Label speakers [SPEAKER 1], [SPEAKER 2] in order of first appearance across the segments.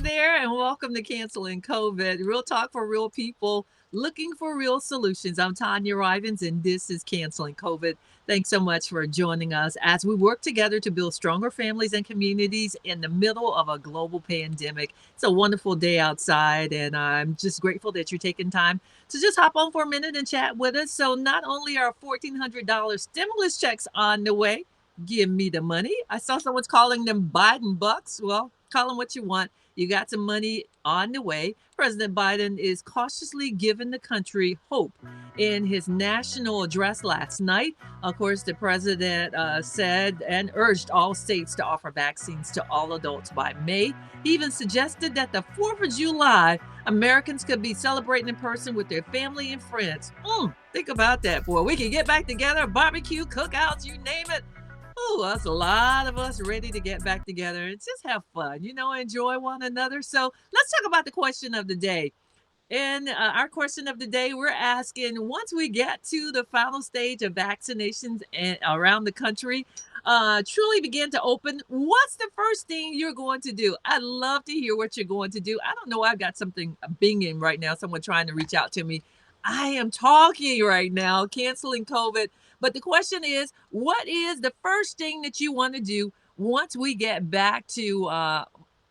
[SPEAKER 1] there, and welcome to Canceling COVID. Real talk for real people looking for real solutions. I'm Tanya Rivens, and this is Canceling COVID. Thanks so much for joining us as we work together to build stronger families and communities in the middle of a global pandemic. It's a wonderful day outside, and I'm just grateful that you're taking time to just hop on for a minute and chat with us. So, not only are $1,400 stimulus checks on the way, give me the money. I saw someone's calling them Biden bucks. Well, call them what you want. You got some money on the way. President Biden is cautiously giving the country hope. In his national address last night, of course, the president said and urged all states to offer vaccines to all adults by May. He even suggested that the 4th of July, Americans could be celebrating in person with their family and friends. Think about that, boy. We can get back together, barbecue, cookouts, you name it. Oh, that's a lot of us ready to get back together and just have fun, enjoy one another. So let's talk about the question of the day. And our question of the day, we're asking once we get to the final stage of vaccinations around the country, truly begin to open, what's the first thing you're going to do? I'd love to hear what you're going to do. I don't know. I've got something binging right now, someone trying to reach out to me. I am talking right now, canceling COVID. But the question is, what is the first thing that you want to do once we get back to,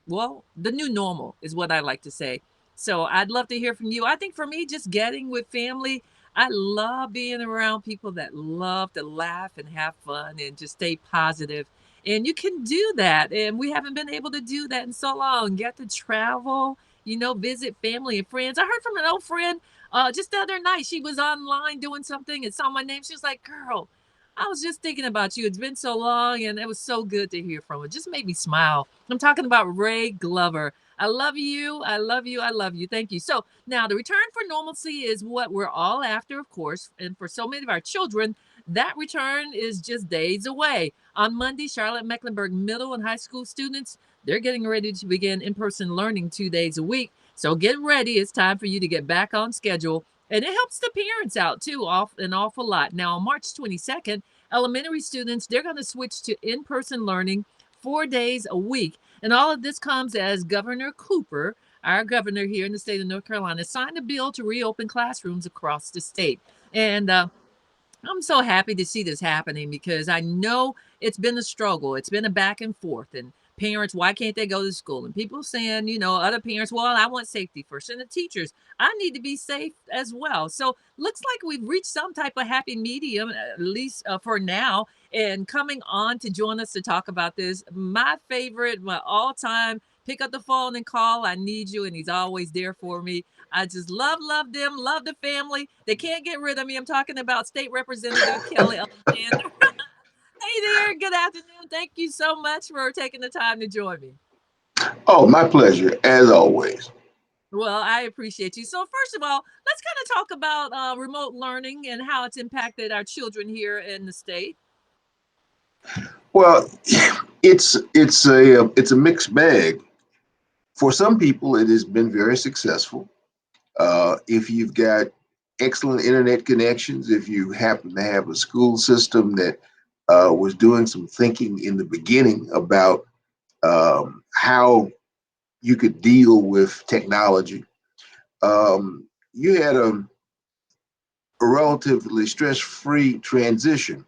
[SPEAKER 1] the new normal is what I like to say. So I'd love to hear from you. I think for me, just getting with family, I love being around people that love to laugh and have fun and just stay positive. And you can do that. And we haven't been able to do that in so long. Get to travel, visit family and friends. I heard from an old friend just the other night. She was online doing something and saw my name. She was like, girl, I was just thinking about you. It's been so long, and it was so good to hear from her. Just made me smile. I'm talking about Ray Glover. I love you. I love you. I love you. Thank you. So now the return for normalcy is what we're all after, of course. And for so many of our children, that return is just days away. On Monday, Charlotte Mecklenburg middle and high school students, they're getting ready to begin in-person learning 2 days a week. So get ready. It's time for you to get back on schedule. And it helps the parents out too, an awful lot. Now, on March 22nd, elementary students, they're going to switch to in-person learning 4 days a week. And all of this comes as Governor Cooper, our governor here in the state of North Carolina, signed a bill to reopen classrooms across the state. And I'm so happy to see this happening because I know it's been a struggle. It's been a back and forth. And parents, why can't they go to school? And people saying, other parents, well, I want safety first. And the teachers, I need to be safe as well. So looks like we've reached some type of happy medium, at least for now. And coming on to join us to talk about this, my favorite, my all-time, pick up the phone and call. I need you. And he's always there for me. I just love them, love the family. They can't get rid of me. I'm talking about State Representative Kelly Alexander. Hey there, good afternoon. Thank you so much for taking the time to join me.
[SPEAKER 2] Oh, my pleasure, as always.
[SPEAKER 1] Well, I appreciate you. So, first of all, let's kind of talk about remote learning and how it's impacted our children here in the state.
[SPEAKER 2] Well, it's a mixed bag. For some people, it has been very successful. If you've got excellent internet connections, if you happen to have a school system that was doing some thinking in the beginning about how you could deal with technology, you had a relatively stress-free transition.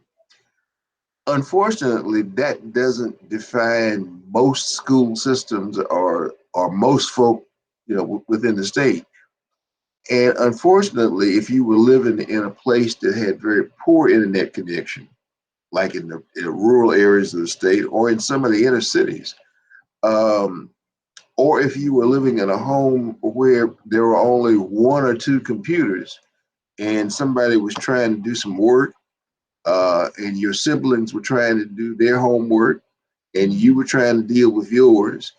[SPEAKER 2] Unfortunately, that doesn't define most school systems or most folk, within the state. And unfortunately, if you were living in a place that had very poor internet connection, like in the rural areas of the state or in some of the inner cities, um, or if you were living in a home where there were only one or two computers and somebody was trying to do some work, and your siblings were trying to do their homework and you were trying to deal with yours.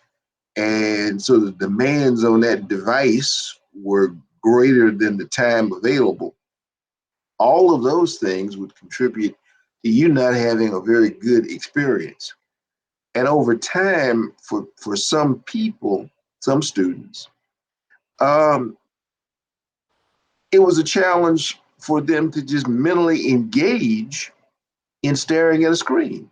[SPEAKER 2] And so the demands on that device were greater than the time available. All of those things would contribute to you not having a very good experience. And over time, for some people, some students, um, it was a challenge for them to just mentally engage in staring at a screen.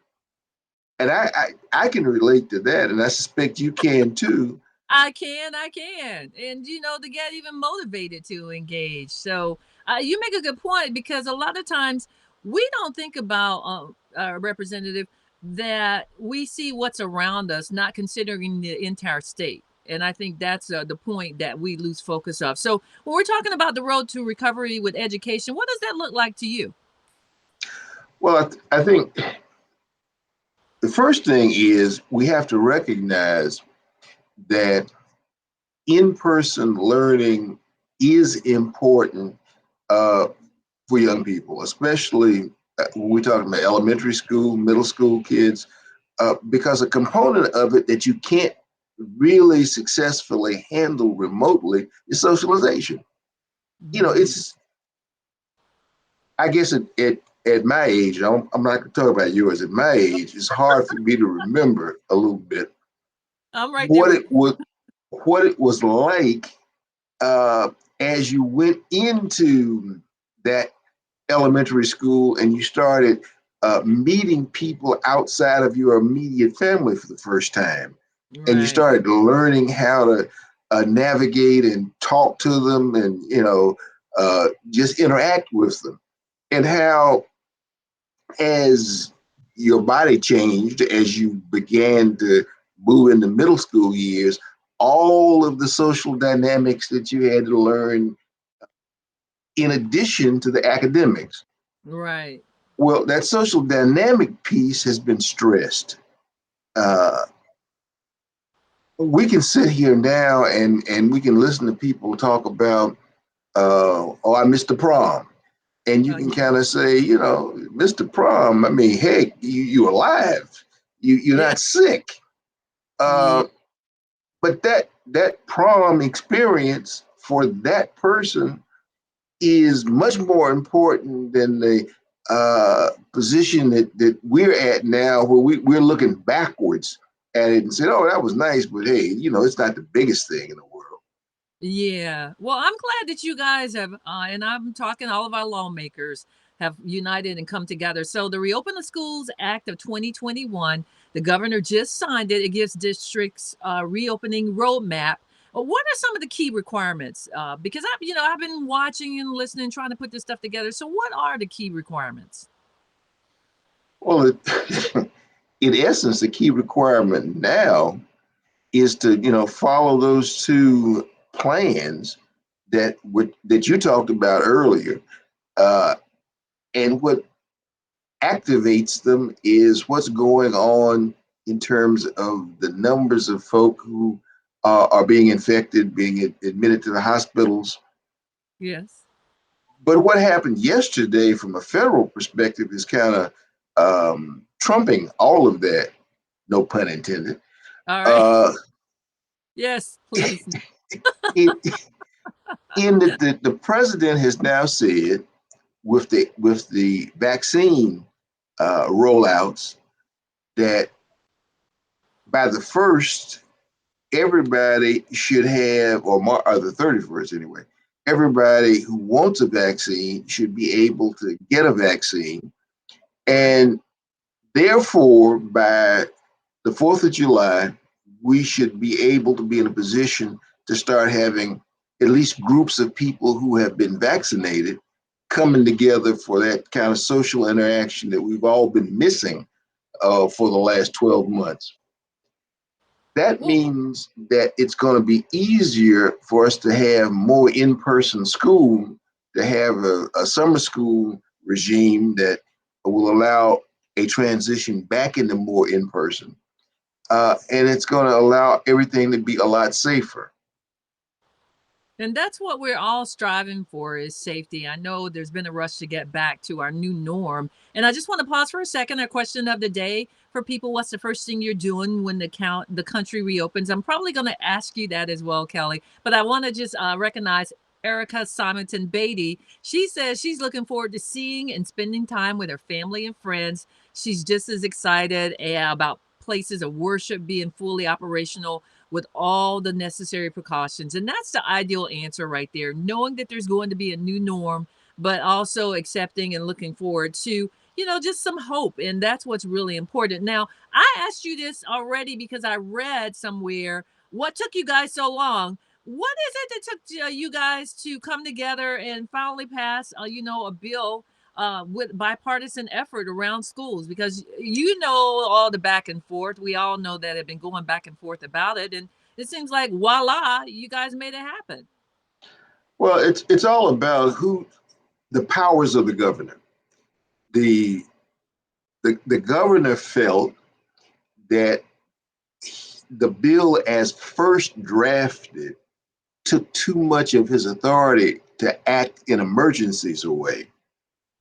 [SPEAKER 2] And I can relate to that, and I suspect you can too.
[SPEAKER 1] I can. And, to get even motivated to engage. So you make a good point because a lot of times we don't think about, representative, that we see what's around us, not considering the entire state. And I think that's the point that we lose focus of. So when we're talking about the road to recovery with education, what does that look like to you?
[SPEAKER 2] Well, I think the first thing is we have to recognize that in-person learning is important uh, for young people, especially when we're talking about elementary school, middle school kids, because a component of it that you can't really successfully handle remotely is socialization.
[SPEAKER 1] Mm,
[SPEAKER 2] It's, I guess at my age, I'm not going to talk about yours, at my age, it's hard for me to remember a little bit
[SPEAKER 1] I'm right there
[SPEAKER 2] what
[SPEAKER 1] with
[SPEAKER 2] it was, what it was like uh, as you went into that elementary school and you started meeting people outside of your immediate family for the first time,
[SPEAKER 1] you.
[SPEAKER 2] and you
[SPEAKER 1] Right.
[SPEAKER 2] started learning how to navigate and talk to them, and just interact with them, and how as your body changed as you began to move into middle school years, all of the social dynamics that you had to learn in addition to the academics.
[SPEAKER 1] Right.
[SPEAKER 2] Well, that social dynamic piece has been stressed. Uh, we can sit here now and we can listen to people talk about, oh, I missed the prom. And you can
[SPEAKER 1] Yeah.
[SPEAKER 2] kind of say, Mr. Prom, I mean, heck, you alive. You're
[SPEAKER 1] Yeah.
[SPEAKER 2] not sick.
[SPEAKER 1] Yeah.
[SPEAKER 2] Uh, but that prom experience for that person is much more important than the position that we're at now, where we're looking backwards at it and saying, oh, that was nice, but hey, it's not the biggest thing in the world.
[SPEAKER 1] Yeah. Well, I'm glad that you guys have, and I'm talking all of our lawmakers have united and come together. So the Reopen the Schools Act of 2021, the governor just signed it. It gives districts reopening roadmap. What are some of the key requirements? Because I've been watching and listening, trying to put this stuff together. So what are the key requirements?
[SPEAKER 2] Well, in essence, the key requirement now is to follow those two plans that you talked about earlier, uh, and what activates them is what's going on in terms of the numbers of folk who are being infected, being admitted to the hospitals.
[SPEAKER 1] Yes.
[SPEAKER 2] But what happened yesterday, from a federal perspective, is kind of trumping all of that. No pun intended.
[SPEAKER 1] All right.
[SPEAKER 2] Uh,
[SPEAKER 1] Yes, please.
[SPEAKER 2] it, in the president has now said with the vaccine rollouts that by the first, everybody should have, or the 31st anyway, everybody who wants a vaccine should be able to get a vaccine.
[SPEAKER 1] Right.
[SPEAKER 2] And therefore, by the 4th of July, we should be able to be in a position to start having at least groups of people who have been vaccinated coming together for that kind of social interaction that we've all been missing for the last 12 months. That
[SPEAKER 1] Well,
[SPEAKER 2] means that it's going to be easier for us to have more in-person school, to have a summer school regime that will allow a transition back into more in-person. And it's going to allow everything to be a lot safer.
[SPEAKER 1] and that's what we're all striving for is safety. I know there's been a rush to get back to our new norm. And I just want to pause for a second. Our question of the day for people, what's the first thing you're doing when the country reopens? I'm probably going to ask you that as well, Kelly. But I want to just recognize Erica Simonton Beatty. She says she's looking forward to seeing and spending time with her family and friends. She's just as excited about places of worship being fully operational with all the necessary precautions. And that's the ideal answer right there, knowing that there's going to be a new norm, but also accepting and looking forward to, just some hope. And that's what's really important. Now, I asked you this already because I read somewhere what took you guys so long? What is it that took you guys to come together and finally pass, a bill with bipartisan effort around schools? Because you know all the back and forth. We all know that have been going back and forth about it, and it seems like voila, you guys made it happen.
[SPEAKER 2] Well, it's all about who the powers of the governor. The the governor felt that the bill as first drafted took too much of his authority to act in emergencies away.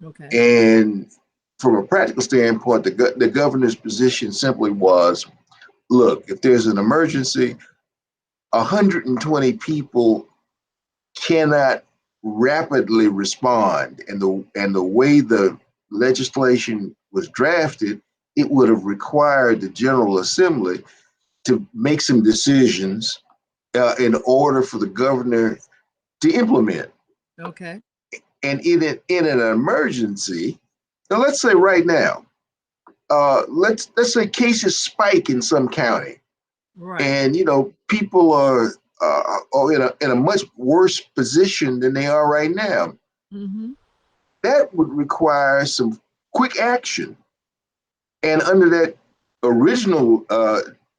[SPEAKER 1] Okay.
[SPEAKER 2] And from a practical standpoint, the governor's position simply was, look, if there's an emergency, 120 people cannot rapidly respond. And the way the legislation was drafted, it would have required the General Assembly to make some decisions in order for the governor to implement.
[SPEAKER 1] Okay.
[SPEAKER 2] And in an emergency, now let's say right now, let's say cases spike in some county,
[SPEAKER 1] Right.
[SPEAKER 2] and people are in a much worse position than they are right now.
[SPEAKER 1] Mm-hmm.
[SPEAKER 2] That would require some quick action. And under that original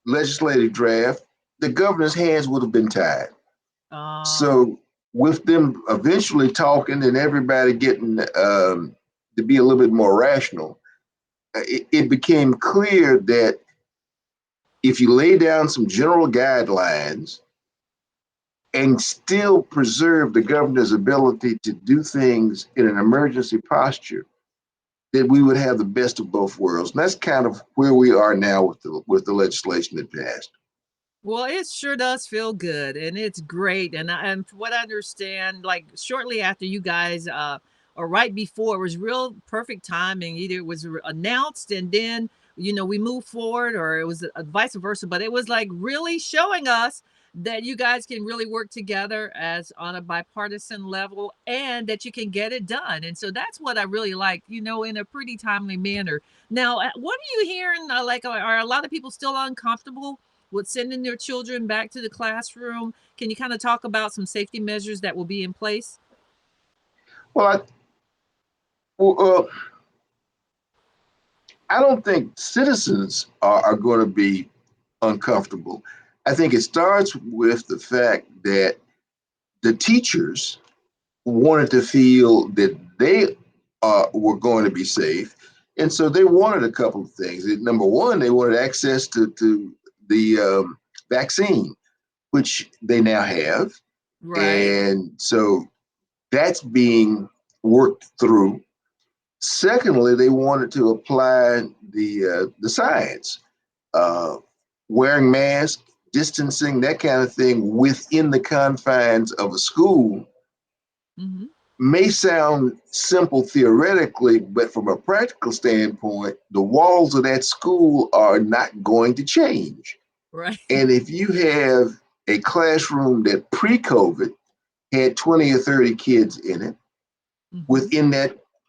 [SPEAKER 2] legislative draft, the governor's hands would have been tied.
[SPEAKER 1] Uh,
[SPEAKER 2] So with them eventually talking and everybody getting to be a little bit more rational, it became clear that if you lay down some general guidelines and still preserve the governor's ability to do things in an emergency posture, that we would have the best of both worlds. And that's kind of where we are now with the legislation that passed.
[SPEAKER 1] Well, it sure does feel good, and it's great, and from what I understand, like, shortly after you guys, or right before, it was real perfect timing. Either it was announced and then, we moved forward, or it was vice versa, but it was, like, really showing us that you guys can really work together as on a bipartisan level and that you can get it done, and so that's what I really like, in a pretty timely manner. Now, what are you hearing, like, are a lot of people still uncomfortable with sending their children back to the classroom? Can you kind of talk about some safety measures that will be in place?
[SPEAKER 2] Well, well, I don't think citizens are going to be uncomfortable. I think it starts with the fact that the teachers wanted to feel that they were going to be safe. And so they wanted a couple of things. Number one, they wanted access to the vaccine, which they now have.
[SPEAKER 1] Right.
[SPEAKER 2] And so that's being worked through. Secondly, they wanted to apply the science, uh, wearing masks, distancing, that kind of thing within the confines of a school
[SPEAKER 1] Hmm.
[SPEAKER 2] may sound simple theoretically, but from a practical standpoint, the walls of that school are not going to change.
[SPEAKER 1] Right.
[SPEAKER 2] And if you have a classroom that pre-COVID had 20 or 30 kids in it,
[SPEAKER 1] Hmm.
[SPEAKER 2] within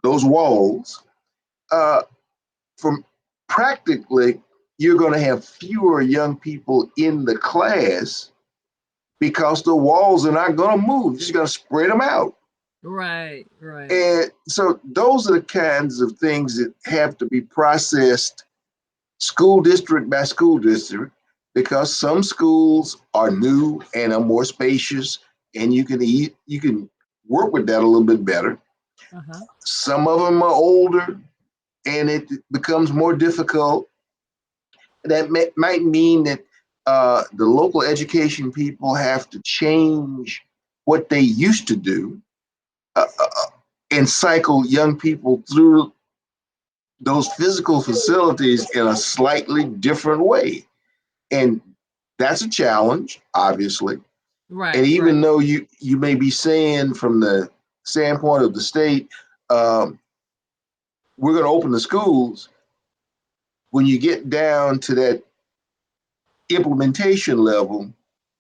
[SPEAKER 2] those walls, uh, from practically, you're going to have fewer young people in the class because the walls are not going to move. You're just going to spread them out.
[SPEAKER 1] Right. Right.
[SPEAKER 2] And so those are the kinds of things that have to be processed school district by school district, because some schools are new and are more spacious, and you can work with that a little bit better.
[SPEAKER 1] Uh-huh.
[SPEAKER 2] Some of them are older and it becomes more difficult. That might mean that the local education people have to change what they used to do, and cycle young people through those physical facilities in a slightly different way. And that's a challenge, obviously. And
[SPEAKER 1] Right.
[SPEAKER 2] even
[SPEAKER 1] Right.
[SPEAKER 2] though you may be saying from the standpoint of the state, um, we're going to open the schools, when you get down to that implementation level,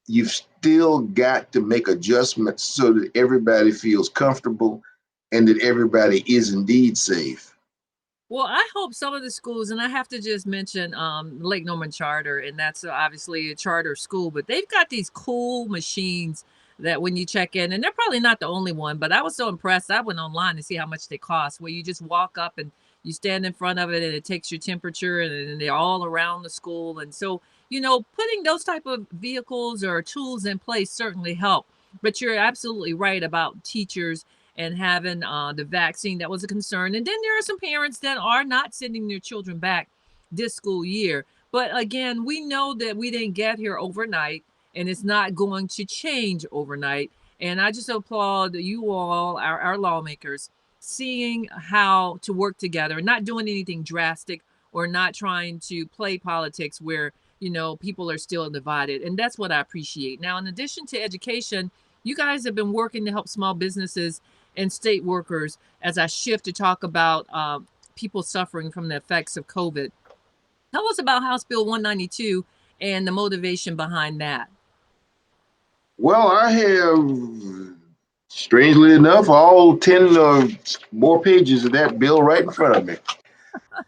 [SPEAKER 2] you've still got to make adjustments so that everybody feels comfortable and that everybody is indeed safe.
[SPEAKER 1] Well, I hope some of the schools, and I have to just mention Lake Norman Charter, and that's obviously a charter school, but they've got these cool machines that when you check in, and they're probably not the only one, but I was so impressed. I went online to see how much they cost, where you just walk up and you stand in front of it and it takes your temperature, and they're all around the school. And so, putting those type of vehicles or tools in place certainly help. But you're absolutely right about teachers and having the vaccine. That was a concern. And then there are some parents that are not sending their children back this school year. But again, we know that we didn't get here overnight and it's not going to change overnight. And I just applaud you all, our lawmakers, seeing how to work together, not doing anything drastic or not trying to play politics where, people are still divided. And that's what I appreciate. Now, in addition to education, you guys have been working to help small businesses and state workers as I shift to talk about people suffering from the effects of COVID. Tell us about House Bill 192 and the motivation behind that.
[SPEAKER 2] Well, I have, strangely enough, all 10 or more pages of that bill right in front of me.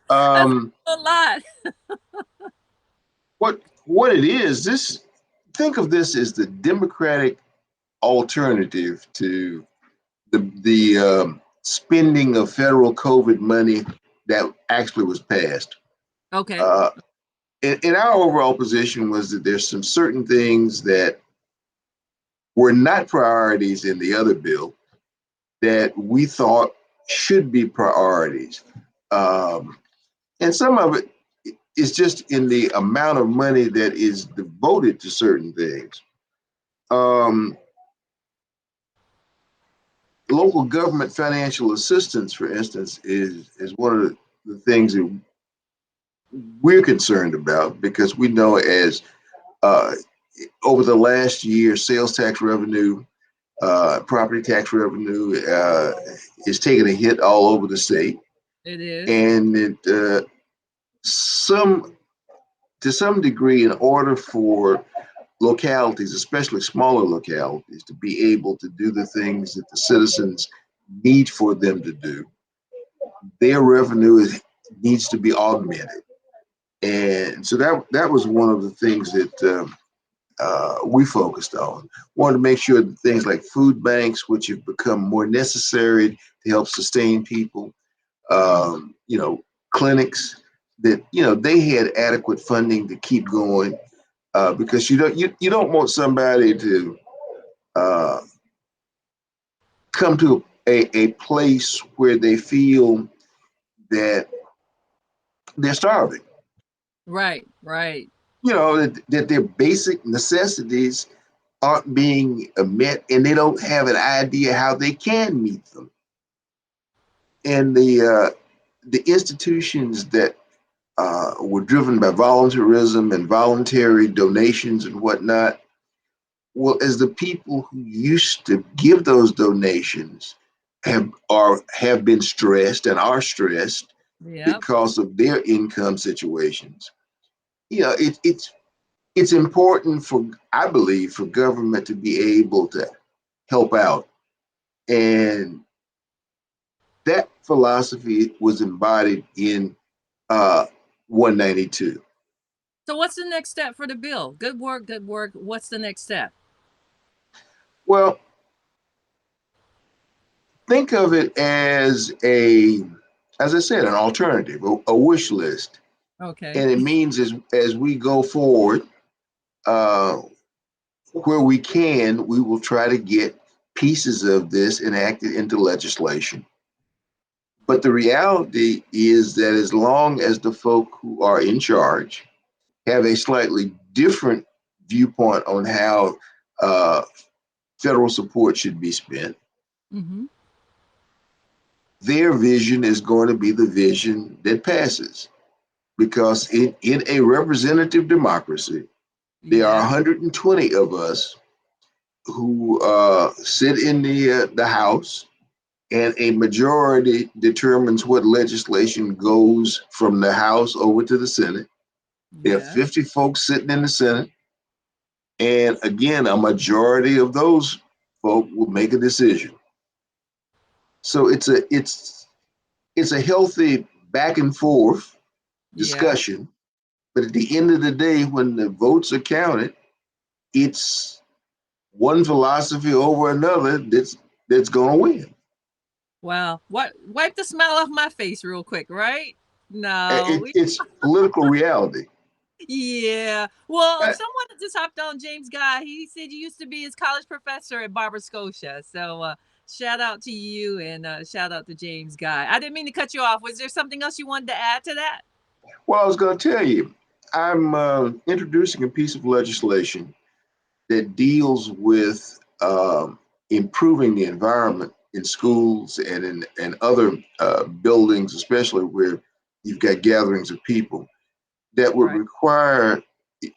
[SPEAKER 1] That's
[SPEAKER 2] Um,
[SPEAKER 1] a lot.
[SPEAKER 2] what it is, this think of this as the Democratic alternative to the spending of federal COVID money that actually was passed.
[SPEAKER 1] Okay.
[SPEAKER 2] Uh, in our overall position was that there's some certain things that were not priorities in the other bill that we thought should be priorities. Um, and some of it is just in the amount of money that is devoted to certain things. Um, Local government financial assistance, for instance, is one of the things that we're concerned about because we know as uh, over the last year, sales tax revenue, property tax revenue is taking a hit all over the state,
[SPEAKER 1] It is.
[SPEAKER 2] and some to some degree, in order for localities, especially smaller localities, to be able to do the things that the citizens need for them to do, their revenue needs to be augmented. And so that was one of the things that we focused on. Wanted to make sure that things like food banks, which have become more necessary to help sustain people, you know, clinics, that they had adequate funding to keep going, because you don't want somebody to uh, come to a place where they feel that they're starving.
[SPEAKER 1] Right, right.
[SPEAKER 2] That their basic necessities aren't being met, and they don't have an idea how they can meet them. And the institutions that were driven by voluntarism and voluntary donations and whatnot, well, as the people who used to give those donations have been stressed and are stressed
[SPEAKER 1] Yep.
[SPEAKER 2] because of their income situations. It's important for, I believe, for government to be able to help out, and that philosophy was embodied in uh, 192.
[SPEAKER 1] So what's the next step for the bill? Good work, good work. What's the next step?
[SPEAKER 2] Well, think of it as I said, an alternative, a wish list,
[SPEAKER 1] Okay.
[SPEAKER 2] and it means as we go forward, uh, where we can, we will try to get pieces of this enacted into legislation. But the reality is that as long as the folk who are in charge have a slightly different viewpoint on how uh, federal support should be spent,
[SPEAKER 1] Mm-hmm.
[SPEAKER 2] their vision is going to be the vision that passes. Because in a representative democracy, there are
[SPEAKER 1] Yeah.
[SPEAKER 2] 120 of us who sit in the House, and a majority determines what legislation goes from the House over to the Senate. There are
[SPEAKER 1] Yes.
[SPEAKER 2] 50 folks sitting in the Senate, and again, a majority of those folk will make a decision. So it's a healthy back and forth
[SPEAKER 1] Yeah.
[SPEAKER 2] discussion. But at the end of the day, when the votes are counted, it's one philosophy over another that's going to win.
[SPEAKER 1] Wow. What wipe the smile off my face real quick, right? No.
[SPEAKER 2] It's political reality.
[SPEAKER 1] Yeah. Well,
[SPEAKER 2] Uh,
[SPEAKER 1] someone just hopped on James Guy. He said you used to be his college professor at Barber Scotia. So shout out to you and shout out to James Guy. I didn't mean to cut you off. Was there something else you wanted to add to that?
[SPEAKER 2] well, I was going to tell you, I'm introducing a piece of legislation that deals with improving the environment in schools and in other buildings, especially where you've got gatherings of people, that would
[SPEAKER 1] Right.
[SPEAKER 2] require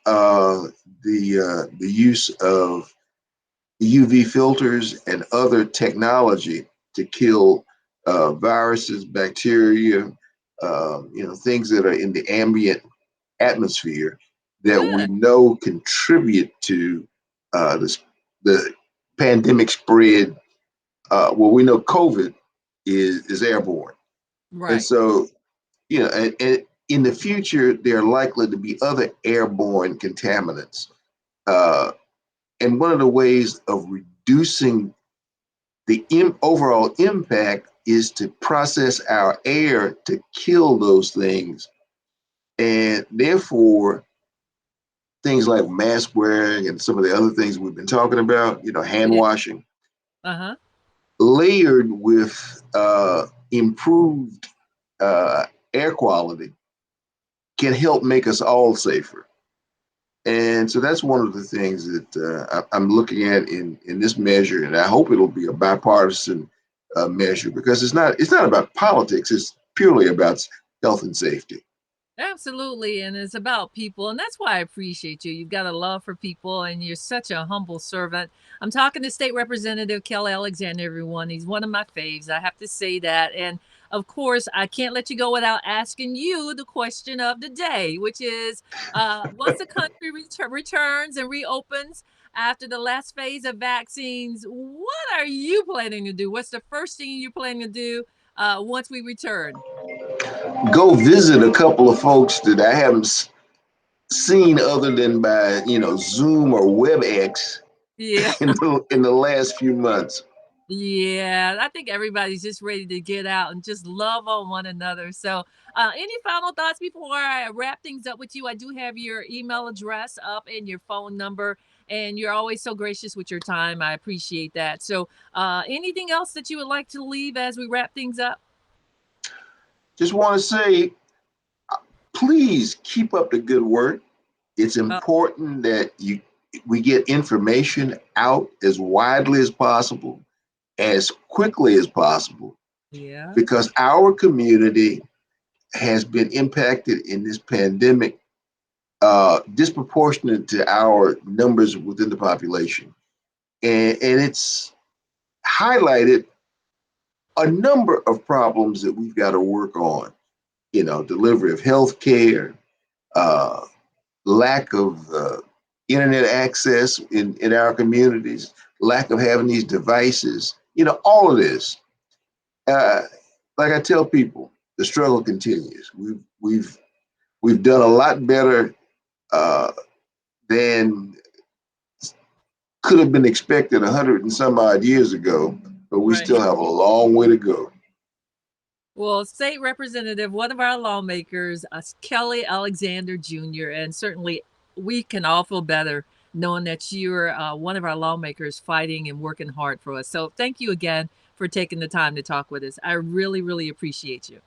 [SPEAKER 2] uh, the use of UV filters and other technology to kill viruses, bacteria, things that are in the ambient atmosphere that we
[SPEAKER 1] Good.
[SPEAKER 2] know contribute to this, the pandemic spread. Well, we know COVID is airborne, and
[SPEAKER 1] Right.
[SPEAKER 2] so and in the future there are likely to be other airborne contaminants. Uh, and one of the ways of reducing the overall impact is to process our air to kill those things, and therefore things like mask wearing and some of the other things we've been talking about, hand
[SPEAKER 1] Yeah.
[SPEAKER 2] washing,
[SPEAKER 1] Uh-huh.
[SPEAKER 2] layered with improved uh, air quality, can help make us all safer. And so that's one of the things that I'm looking at in this measure, and I hope it'll be a bipartisan measure because it's not about politics. It's purely about health and safety.
[SPEAKER 1] Absolutely, and it's about people, and that's why I appreciate you. You've got a love for people, and you're such a humble servant. I'm talking to State Representative Kelly Alexander, everyone. He's one of my faves. I have to say that. And of course, I can't let you go without asking you the question of the day, which is once the country returns and reopens after the last phase of vaccines, what are you planning to do? What's the first thing you're planning to do once we return?
[SPEAKER 2] Go visit a couple of folks that I haven't seen other than by Zoom or WebEx
[SPEAKER 1] Yeah.
[SPEAKER 2] in the last few months.
[SPEAKER 1] Yeah, I think everybody's just ready to get out and just love on one another. So, any final thoughts before I wrap things up with you? I do have your email address up and your phone number, and you're always so gracious with your time. I appreciate that. So, anything else that you would like to leave as we wrap things up?
[SPEAKER 2] Just want to say, please keep up the good work. It's
[SPEAKER 1] Uh,
[SPEAKER 2] important that we get information out as widely as possible, as quickly as possible,
[SPEAKER 1] yeah,
[SPEAKER 2] because our community has been impacted in this pandemic disproportionate to our numbers within the population. And it's highlighted a number of problems that we've got to work on. Delivery of health care, uh, lack of internet access in our communities, lack of having these devices, all of this. Uh, like I tell people, the struggle continues. We've done a lot better uh, than could have been expected 100 and some odd years ago, but we
[SPEAKER 1] right.
[SPEAKER 2] still have a long way to go.
[SPEAKER 1] Well, state representative, one of our lawmakers, Kelly Alexander Jr., and certainly we can all feel better knowing that you're one of our lawmakers fighting and working hard for us. So thank you again for taking the time to talk with us. I really, really appreciate you.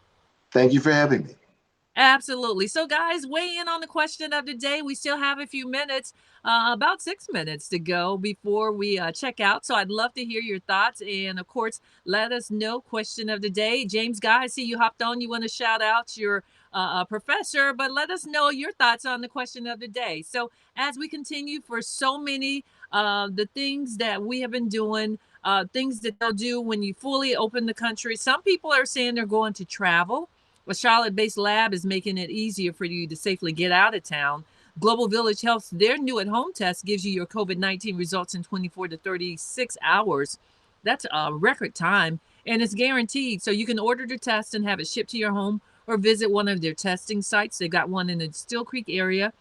[SPEAKER 2] Thank you for having me.
[SPEAKER 1] Absolutely. So, guys, weigh in on the question of the day. We still have a few minutes, about 6 minutes to go before we check out. So, I'd love to hear your thoughts. And of course, let us know. Question of the day. James Guy, I see you hopped on. You want to shout out your professor, but let us know your thoughts on the question of the day. So, as we continue for so many the things that we have been doing, things that they'll do when you fully open the country, some people are saying they're going to travel. A Charlotte based lab is making it easier for you to safely get out of town. Global Village Health, their new at home test gives you your COVID 19 results in 24 to 36 hours. That's a record time and it's guaranteed. So you can order the test and have it shipped to your home or visit one of their testing sites. They got one in the Still Creek area,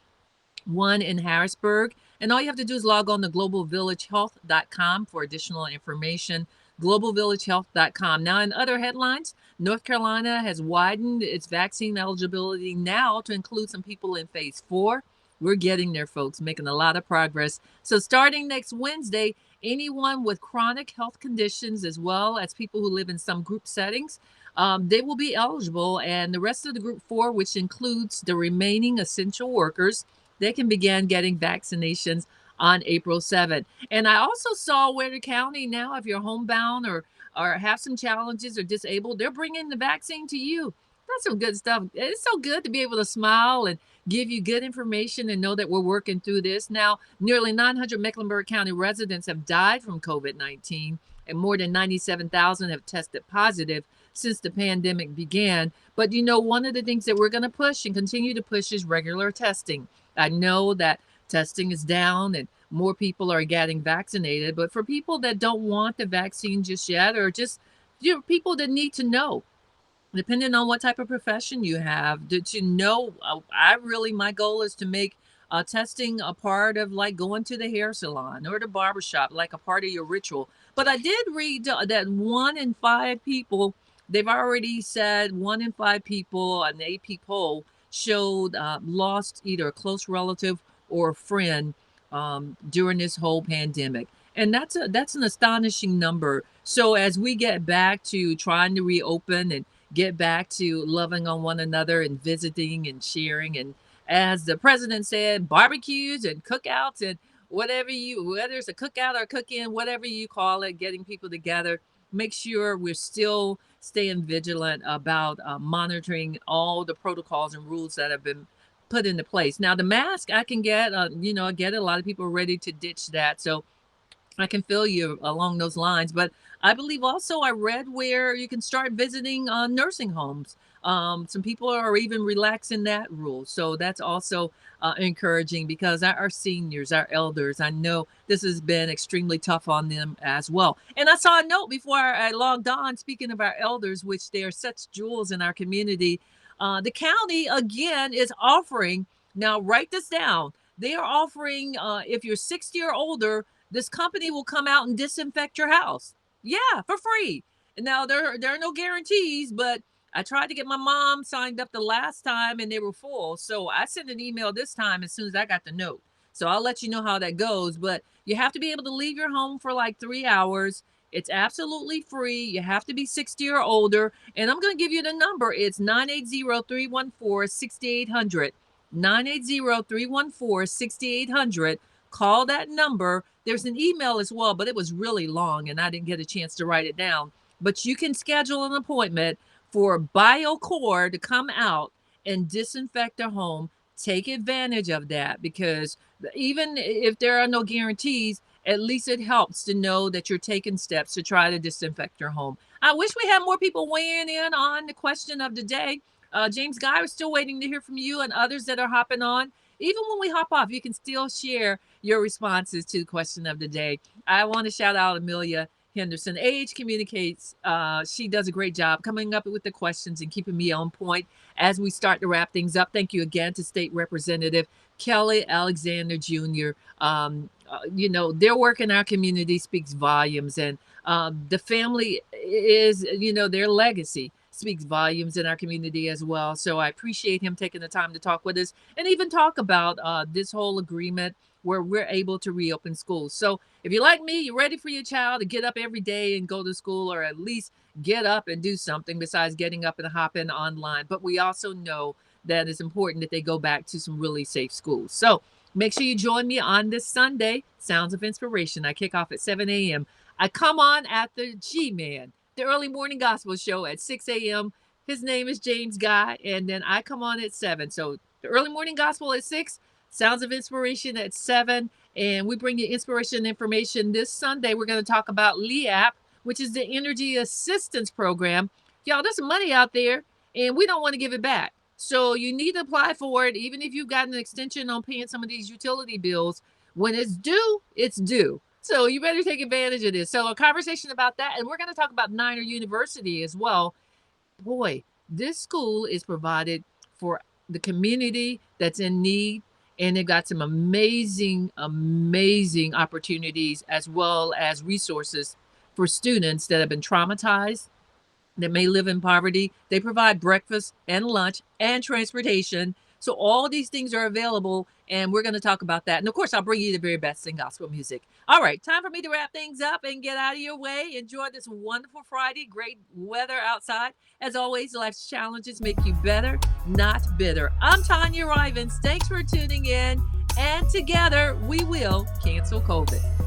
[SPEAKER 1] one in Harrisburg. And all you have to do is log on to globalvillagehealth.com for additional information. Globalvillagehealth.com. Now, in other headlines, North Carolina has widened its vaccine eligibility now to include some people in phase 4. We're getting there, folks, making a lot of progress. So, starting next Wednesday, anyone with chronic health conditions, as well as people who live in some group settings, they will be eligible. And the rest of the group 4, which includes the remaining essential workers, they can begin getting vaccinations on April 7th. And I also saw Ware County now, if you're homebound or have some challenges or disabled, they're bringing the vaccine to you. That's some good stuff. It's so good to be able to smile and give you good information and know that we're working through this. Now, nearly 900 Mecklenburg County residents have died from COVID-19, and more than 97,000 have tested positive since the pandemic began. But one of the things that we're going to push and continue to push is regular testing. I know that testing is down and more people are getting vaccinated, but for people that don't want the vaccine just yet, or just people that need to know, depending on what type of profession you have, to know, my goal is to make testing a part of like going to the hair salon or the barbershop, like a part of your ritual. But I did read that 1 in 5 people, they've already said 1 in 5 people, an AP poll showed lost either a close relative or a friend during this whole pandemic. And that's an astonishing number. So as we get back to trying to reopen and get back to loving on one another and visiting and sharing, and as the president said, barbecues and cookouts and whether it's a cookout or a cook-in, whatever you call it, getting people together, make sure we're still staying vigilant about monitoring all the protocols and rules that have been put into place. Now, the mask I can get, I get it. A lot of people are ready to ditch that. So I can feel you along those lines. But I believe also I read where you can start visiting nursing homes. Some people are even relaxing that rule. So that's also encouraging, because our seniors, our elders, I know this has been extremely tough on them as well. And I saw a note before I logged on, speaking of our elders, which they are such jewels in our community. The county, again, is offering, now write this down, they are offering, if you're 60 or older, this company will come out and disinfect your house. Yeah, for free. Now there are no guarantees, but I tried to get my mom signed up the last time and they were full. So I sent an email this time as soon as I got the note. So I'll let you know how that goes. But you have to be able to leave your home for like 3 hours. It's absolutely free. You have to be 60 or older. And I'm going to give you the number. It's 980-314-6800. 980-314-6800. Call that number. There's an email as well, but it was really long and I didn't get a chance to write it down. But you can schedule an appointment for BioCore to come out and disinfect a home. Take advantage of that, because even if there are no guarantees, at least it helps to know that you're taking steps to try to disinfect your home. I wish we had more people weighing in on the question of the day. James Guy, we're still waiting to hear from you and others that are hopping on. Even when we hop off, you can still share your responses to the question of the day. I want to shout out Amelia Henderson. Age communicates. She does a great job coming up with the questions and keeping me on point as we start to wrap things up. Thank you again to State Representative Kelly Alexander Jr. Their work in our community speaks volumes, and the family is, their legacy speaks volumes in our community as well. So I appreciate him taking the time to talk with us and even talk about this whole agreement where we're able to reopen schools. So if you're like me, you're ready for your child to get up every day and go to school, or at least get up and do something besides getting up and hopping online. But we also know that it's important that they go back to some really safe schools. So make sure you join me on this Sunday, Sounds of Inspiration. I kick off at 7 a.m. I come on at the G-Man, the early morning gospel show at 6 a.m. His name is James Guy, and then I come on at 7. So the early morning gospel at 6, Sounds of Inspiration at 7, and we bring you inspiration and information. This Sunday, we're going to talk about LEAP, which is the Energy Assistance Program. Y'all, there's some money out there, and we don't want to give it back. So you need to apply for it, even if you've got an extension on paying some of these utility bills. When it's due, it's due. So you better take advantage of this. So a conversation about that, and we're going to talk about Niner University as well. Boy, This school is provided for the community that's in need, and they've got some amazing, amazing opportunities as well as resources for students that have been traumatized, that may live in poverty. They provide breakfast and lunch and transportation. So all these things are available, and we're going to talk about that. And of course, I'll bring you the very best in gospel music. All right, time for me to wrap things up and get out of your way. Enjoy this wonderful Friday. Great weather outside. As always, life's challenges make you better, not bitter. I'm Tanya Rivens. Thanks for tuning in, and together we will cancel COVID.